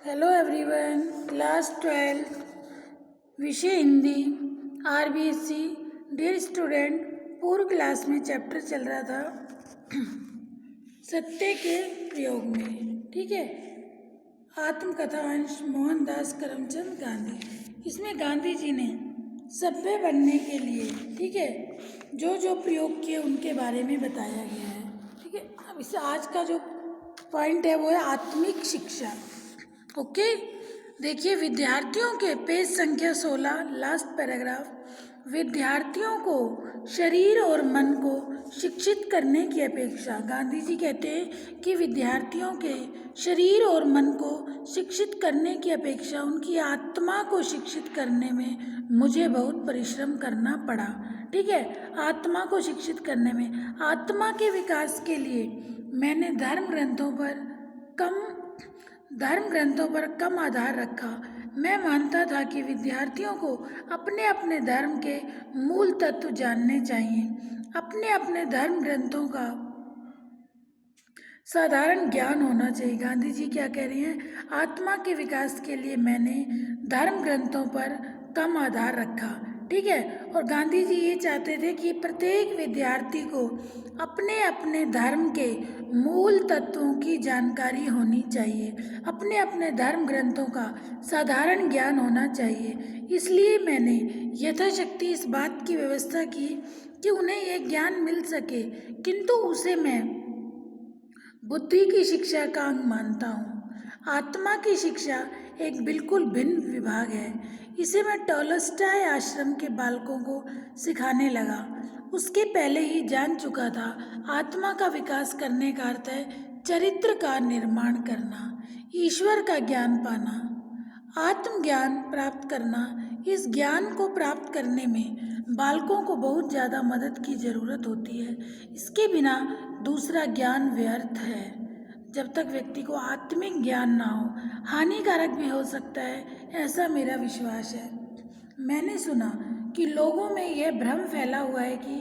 Hello everyone, class 12 विषय Hindi RBSC. Dear student, पूर्व class में चैप्टर चल रहा था सत्य के प्रयोग में। ठीक है, आत्मकथा अंश मोहनदास करमचंद गांधी। इसमें गांधी जी ने सभ्य बनने के लिए, ठीक है, जो जो प्रयोग किए उनके बारे में बताया गया है। ठीक है, अब इसे आज का जो पॉइंट है वो है आत्मिक शिक्षा। ओके, देखिए विद्यार्थियों के पेज संख्या 16 लास्ट पैराग्राफ। विद्यार्थियों को शरीर और मन को शिक्षित करने की अपेक्षा, गांधी जी कहते हैं कि विद्यार्थियों के शरीर और मन को शिक्षित करने की अपेक्षा उनकी आत्मा को शिक्षित करने में मुझे बहुत परिश्रम करना पड़ा। ठीक है, आत्मा को शिक्षित करने में, आत्मा के विकास के लिए मैंने धर्म ग्रंथों पर कम आधार रखा। मैं मानता था कि विद्यार्थियों को अपने अपने धर्म के मूल तत्व जानने चाहिए। अपने अपने धर्म ग्रंथों का साधारण ज्ञान होना चाहिए। गांधी जी क्या कह रही हैं? आत्मा के विकास के लिए मैंने धर्म ग्रंथों पर कम आधार रखा। ठीक है, और गांधी जी ये चाहते थे कि प्रत्येक विद्यार्थी को अपने अपने धर्म के मूल तत्वों की जानकारी होनी चाहिए, अपने अपने धर्म ग्रंथों का साधारण ज्ञान होना चाहिए। इसलिए मैंने यथाशक्ति इस बात की व्यवस्था की कि उन्हें यह ज्ञान मिल सके, किंतु उसे मैं बुद्धि की शिक्षा का अंग मानता हूँ। आत्मा की शिक्षा एक बिल्कुल भिन्न विभाग है। इसे मैं टॉलस्टॉय आश्रम के बालकों को सिखाने लगा। उसके पहले ही जान चुका था, आत्मा का विकास करने का अर्थ है चरित्र का निर्माण करना, ईश्वर का ज्ञान पाना, आत्मज्ञान प्राप्त करना। इस ज्ञान को प्राप्त करने में बालकों को बहुत ज़्यादा मदद की ज़रूरत होती है। इसके बिना दूसरा ज्ञान व्यर्थ है। जब तक व्यक्ति को आत्मिक ज्ञान ना हो, हानिकारक भी हो सकता है, ऐसा मेरा विश्वास है। मैंने सुना कि लोगों में यह भ्रम फैला हुआ है कि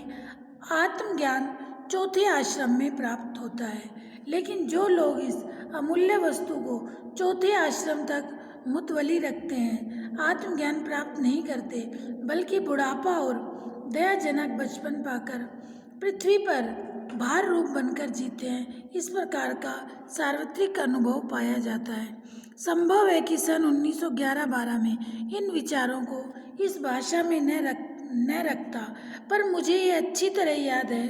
आत्मज्ञान चौथे आश्रम में प्राप्त होता है, लेकिन जो लोग इस अमूल्य वस्तु को चौथे आश्रम तक मुतवली रखते हैं, आत्मज्ञान प्राप्त नहीं करते, बल्कि बुढ़ापा और दयाजनक बचपन पाकर पृथ्वी पर भार रूप बनकर जीते हैं। इस प्रकार का सार्वत्रिक अनुभव पाया जाता है। संभव है कि सन 1911-12 में इन विचारों को इस भाषा में न रखता, पर मुझे ये अच्छी तरह याद है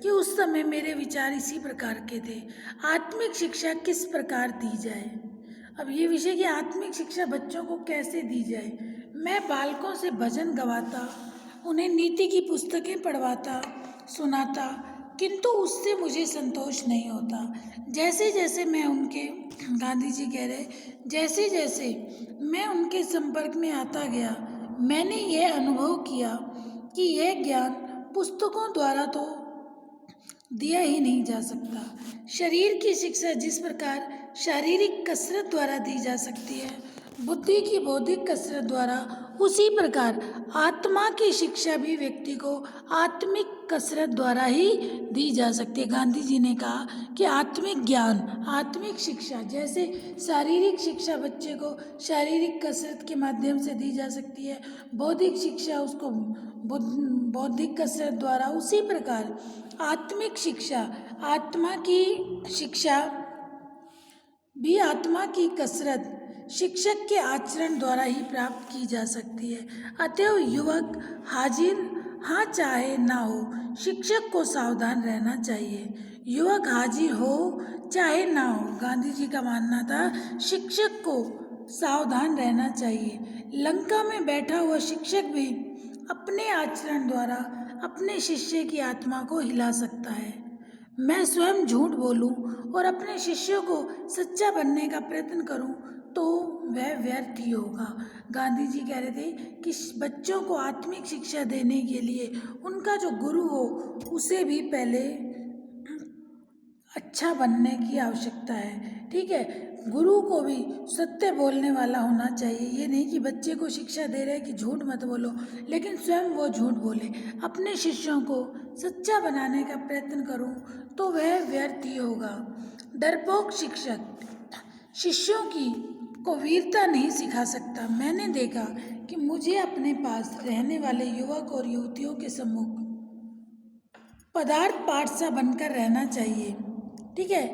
कि उस समय मेरे विचार इसी प्रकार के थे। आत्मिक शिक्षा किस प्रकार दी जाए? अब ये विषय कि आत्मिक शिक्षा बच्चों को कैसे दी जाए। मैं बालकों से भजन गवाता, उन्हें नीति की पुस्तकें पढ़वाता, सुनाता, किंतु उससे मुझे संतोष नहीं होता। जैसे जैसे मैं उनके, गांधी जी कह रहे, जैसे जैसे मैं उनके संपर्क में आता गया, मैंने यह अनुभव किया कि यह ज्ञान पुस्तकों द्वारा तो दिया ही नहीं जा सकता। शरीर की शिक्षा जिस प्रकार शारीरिक कसरत द्वारा दी जा सकती है, बुद्धि की बौद्धिक कसरत द्वारा, उसी प्रकार आत्मा की शिक्षा भी व्यक्ति को आत्मिक कसरत द्वारा ही दी जा सकती है। गांधी जी ने कहा कि आत्मिक ज्ञान, आत्मिक शिक्षा, जैसे शारीरिक शिक्षा बच्चे को शारीरिक कसरत के माध्यम से दी जा सकती है, बौद्धिक शिक्षा उसको बौद्धिक कसरत द्वारा, उसी प्रकार आत्मिक शिक्षा, आत्मा की शिक्षा भी आत्मा की कसरत शिक्षक के आचरण द्वारा ही प्राप्त की जा सकती है। अतएव युवक हाजिर हाँ चाहे ना हो, शिक्षक को सावधान रहना चाहिए। युवक हाजिर हो चाहे ना हो, गांधी जी का मानना था शिक्षक को सावधान रहना चाहिए। लंका में बैठा हुआ शिक्षक भी अपने आचरण द्वारा अपने शिष्य की आत्मा को हिला सकता है। मैं स्वयं झूठ बोलूं और अपने शिष्यों को सच्चा बनने का प्रयत्न करूं तो वह व्यर्थ ही होगा। गांधी जी कह रहे थे कि बच्चों को आत्मिक शिक्षा देने के लिए उनका जो गुरु हो उसे भी पहले अच्छा बनने की आवश्यकता है। ठीक है, गुरु को भी सत्य बोलने वाला होना चाहिए। ये नहीं कि बच्चे को शिक्षा दे रहे कि झूठ मत बोलो, लेकिन स्वयं वो झूठ बोले। अपने शिष्यों को सच्चा बनाने का प्रयत्न करूं तो वह व्यर्थ ही होगा। डरपोक शिक्षक शिष्यों की को वीरता नहीं सिखा सकता। मैंने देखा कि मुझे अपने पास रहने वाले युवक और युवतियों के सम्मुख पदार्थ पाठ सा बनकर रहना चाहिए। ठीक है,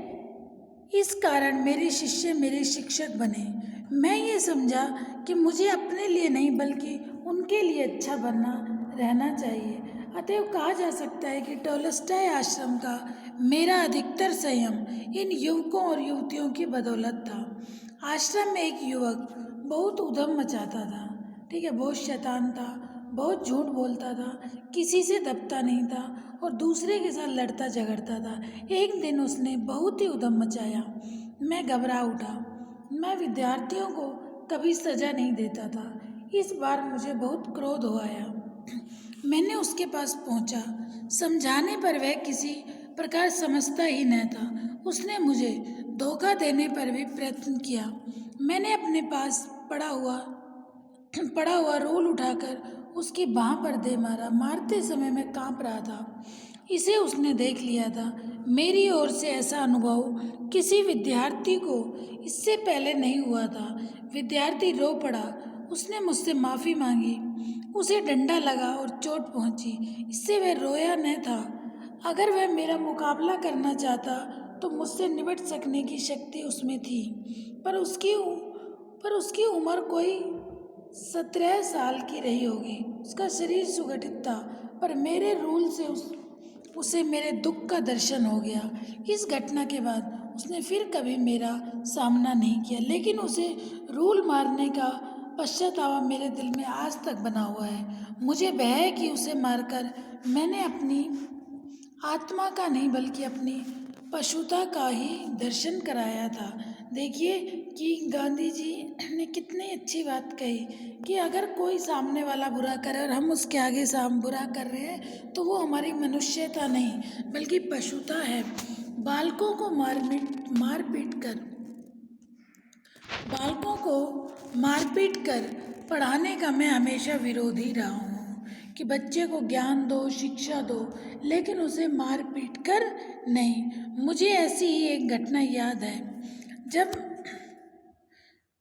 इस कारण मेरे शिष्य मेरे शिक्षक बने। मैं ये समझा कि मुझे अपने लिए नहीं बल्कि उनके लिए अच्छा बनना रहना चाहिए। अतएव कहा जा सकता है कि टॉलस्टॉय आश्रम का मेरा अधिकतर संयम इन युवकों और युवतियों की बदौलत था। आश्रम में एक युवक बहुत उधम मचाता था। ठीक है, बहुत शैतान था, बहुत झूठ बोलता था, किसी से दबता नहीं था और दूसरे के साथ लड़ता झगड़ता था। एक दिन उसने बहुत ही उधम मचाया। मैं घबरा उठा। मैं विद्यार्थियों को कभी सजा नहीं देता था। इस बार मुझे बहुत क्रोध हो आया। मैंने उसके पास पहुंचा। समझाने पर वह किसी प्रकार समझता ही न था। उसने मुझे धोखा देने पर भी प्रयत्न किया। मैंने अपने पास पड़ा हुआ रोल उठाकर उसकी बाह पर दे मारा। मारते समय मैं कांप रहा था। इसे उसने देख लिया था। मेरी ओर से ऐसा अनुभव किसी विद्यार्थी को इससे पहले नहीं हुआ था। विद्यार्थी रो पड़ा। उसने मुझसे माफ़ी मांगी। उसे डंडा लगा और चोट पहुंची। इससे वह रोया न था। अगर वह मेरा मुकाबला करना चाहता तो मुझसे निपट सकने की शक्ति उसमें थी, पर उसकी उम्र कोई 17 साल की रही होगी। उसका शरीर सुगठित था, पर मेरे रूल से उसे मेरे दुख का दर्शन हो गया। इस घटना के बाद उसने फिर कभी मेरा सामना नहीं किया, लेकिन उसे रूल मारने का पश्चाताप मेरे दिल में आज तक बना हुआ है। मुझे भय है कि उसे मारकर मैंने अपनी आत्मा का नहीं बल्कि अपनी पशुता का ही दर्शन कराया था। देखिए कि गांधी जी ने कितनी अच्छी बात कही कि अगर कोई सामने वाला बुरा करे और हम उसके आगे बुरा कर रहे हैं तो वो हमारी मनुष्यता नहीं बल्कि पशुता है। बालकों को मारपीट कर पढ़ाने का मैं हमेशा विरोधी रहा हूँ कि बच्चे को ज्ञान दो, शिक्षा दो, लेकिन उसे मार पीट कर नहीं। मुझे ऐसी ही एक घटना याद है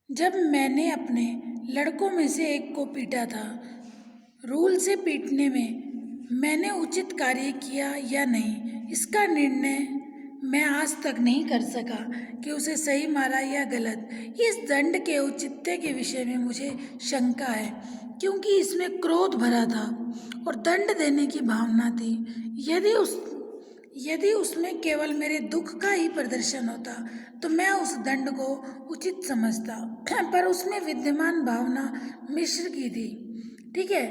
जब मैंने अपने लड़कों में से एक को पीटा था। रूल से पीटने में मैंने उचित कार्य किया या नहीं, इसका निर्णय मैं आज तक नहीं कर सका कि उसे सही मारा या गलत। इस दंड के औचित्य के विषय में मुझे शंका है, क्योंकि इसमें क्रोध भरा था और दंड देने की भावना थी। यदि उसमें केवल मेरे दुख का ही प्रदर्शन होता तो मैं उस दंड को उचित समझता, पर उसमें विद्यमान भावना मिश्र की थी। ठीक है,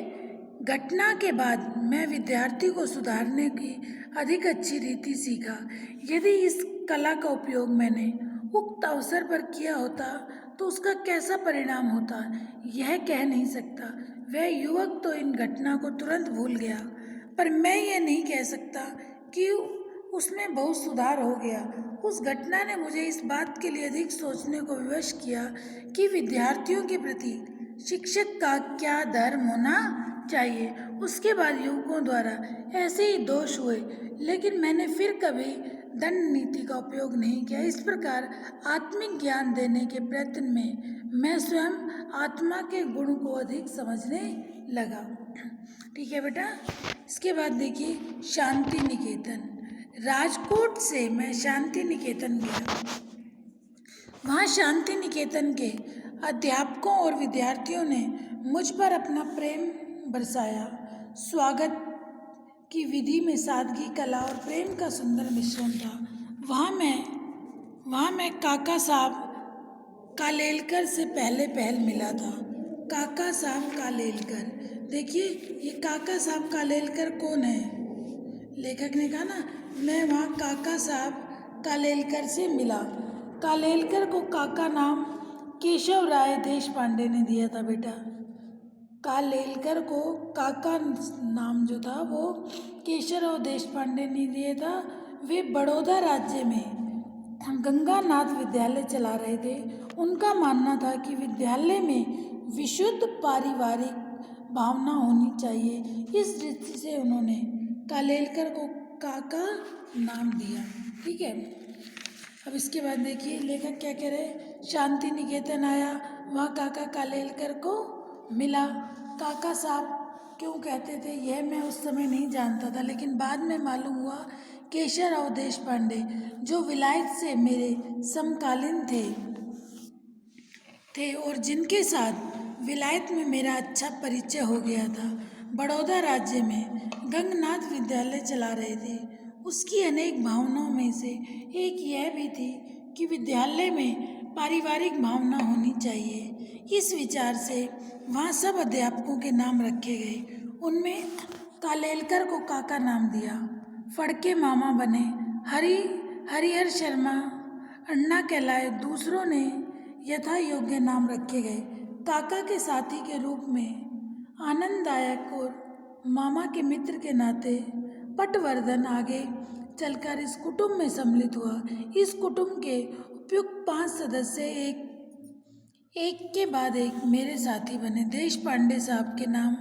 घटना के बाद मैं विद्यार्थी को सुधारने की अधिक अच्छी रीति सीखा। यदि इस कला का उपयोग मैंने उक्त अवसर पर किया होता तो उसका कैसा परिणाम होता यह कह नहीं सकता। वह युवक तो इन घटना को तुरंत भूल गया, पर मैं ये नहीं कह सकता कि उसमें बहुत सुधार हो गया। उस घटना ने मुझे इस बात के लिए अधिक सोचने को विवश किया कि विद्यार्थियों के प्रति शिक्षक का क्या धर्म होना चाहिए। उसके बाद युवकों द्वारा ऐसे ही दोष हुए, लेकिन मैंने फिर कभी दंड नीति का उपयोग नहीं किया। इस प्रकार आत्मिक ज्ञान देने के प्रयत्न में मैं स्वयं आत्मा के गुण को अधिक समझने लगा। ठीक है बेटा, इसके बाद देखिए शांति निकेतन। राजकोट से मैं शांति निकेतन गया। वहाँ शांति निकेतन के अध्यापकों और विद्यार्थियों ने मुझ पर अपना प्रेम बरसाया। स्वागत की विधि में सादगी, कला और प्रेम का सुंदर मिश्रण था। वहाँ मैं काका साहब कालेलकर से पहल मिला था। काका साहब कालेलकर, देखिए ये काका साहब कालेलकर कौन है? लेखक ने कहा ना, मैं वहाँ काका साहब कालेलकर से मिला। कालेलकर को काका नाम केशव राय देश पांडे ने दिया था बेटा। कालेलकर को काका नाम जो था वो केशवराव देश पांडे ने दिया था। वे बड़ौदा राज्य में गंगानाथ विद्यालय चला रहे थे। उनका मानना था कि विद्यालय में विशुद्ध पारिवारिक भावना होनी चाहिए। इस दृष्टि से उन्होंने कालेलकर को काका नाम दिया। ठीक है, अब इसके बाद देखिए लेखक क्या कह रहे हैं। शांति निकेतन आया, वहाँ काका कालेलकर को मिला। काका साहब क्यों कहते थे यह मैं उस समय नहीं जानता था, लेकिन बाद में मालूम हुआ केशवराव देशपांडे जो विलायत से मेरे समकालीन थे और जिनके साथ विलायत में मेरा अच्छा परिचय हो गया था। बड़ौदा राज्य में गंगनाथ विद्यालय चला रहे थे। उसकी अनेक भावनाओं में से एक यह भी थी कि विद्यालय में पारिवारिक भावना होनी चाहिए। इस विचार से वहाँ सब अध्यापकों के नाम रखे गए। उनमें कालेलकर को काका नाम दिया, फड़के मामा बने, हरिहर शर्मा अन्ना कहलाए। दूसरों ने यथा योग्य नाम रखे गए। काका के साथी के रूप में आनंददायक और मामा के मित्र के नाते पटवर्धन आगे चलकर इस कुटुंब में सम्मिलित हुआ। इस कुटुंब के उपयुक्त 5 सदस्य एक के बाद एक मेरे साथी बने। देशपांडे साहब के नाम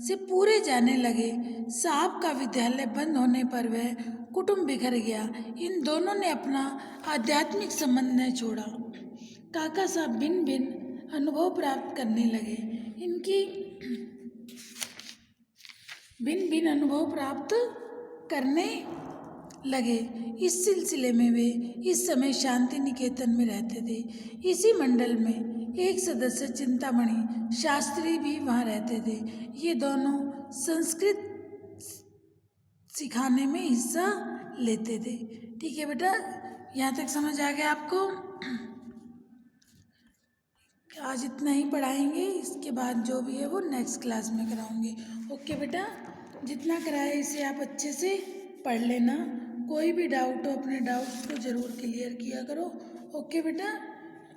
से पूरे जाने लगे। साहब का विद्यालय बंद होने पर वह कुटुंब बिखर गया। इन दोनों ने अपना आध्यात्मिक संबंध न छोड़ा। काका साहब भिन्न भिन्न अनुभव प्राप्त करने लगे। इनकी भिन्न भिन्न अनुभव प्राप्त करने लगे। इस सिलसिले में वे इस समय शांति निकेतन में रहते थे। इसी मंडल में एक सदस्य चिंतामणि शास्त्री भी वहाँ रहते थे। ये दोनों संस्कृत सिखाने में हिस्सा लेते थे। ठीक है बेटा, यहाँ तक समझ आ गया आपको। आज इतना ही पढ़ाएंगे, इसके बाद जो भी है वो नेक्स्ट क्लास में कराऊंगी। ओके बेटा, जितना कराए इसे आप अच्छे से पढ़ लेना। कोई भी डाउट हो अपने डाउट्स को ज़रूर क्लियर किया करो। ओके बेटा।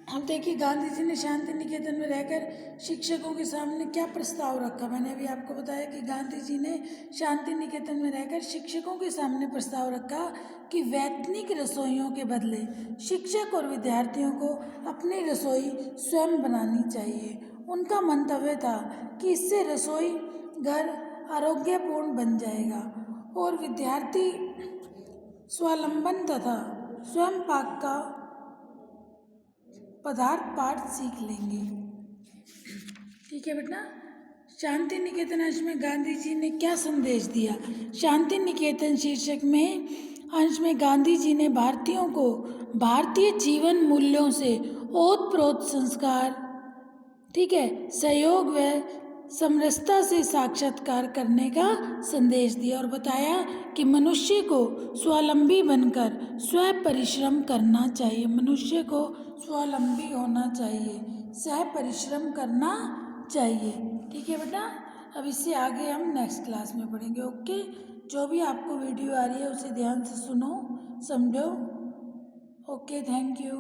अब देखिए गांधी जी ने शांति निकेतन में रहकर शिक्षकों के सामने क्या प्रस्ताव रखा। मैंने अभी आपको बताया कि गांधी जी ने शांति निकेतन में रहकर शिक्षकों के सामने प्रस्ताव रखा कि वैतनिक रसोइयों के बदले शिक्षक और विद्यार्थियों को अपनी रसोई स्वयं बनानी चाहिए। उनका मंतव्य था कि इससे रसोई घर आरोग्यपूर्ण बन जाएगा और विद्यार्थी स्वावलंबन तथा स्वयं पाक का पदार्थ पाठ सीख लेंगे। ठीक है बेटा। शांति निकेतन अंश में गांधी जी ने क्या संदेश दिया। शांति निकेतन शीर्षक में अंश में गांधी जी ने भारतीयों को भारतीय जीवन मूल्यों से ओतप्रोत संस्कार, ठीक है, सहयोग व समरसता से साक्षात्कार करने का संदेश दिया और बताया कि मनुष्य को स्वावलंबी बनकर स्व परिश्रम करना चाहिए। मनुष्य को स्वावलंबी होना चाहिए, सह परिश्रम करना चाहिए। ठीक है बेटा। अब इससे आगे हम नेक्स्ट क्लास में पढ़ेंगे। ओके, जो भी आपको वीडियो आ रही है उसे ध्यान से सुनो, समझो। Okay, thank you.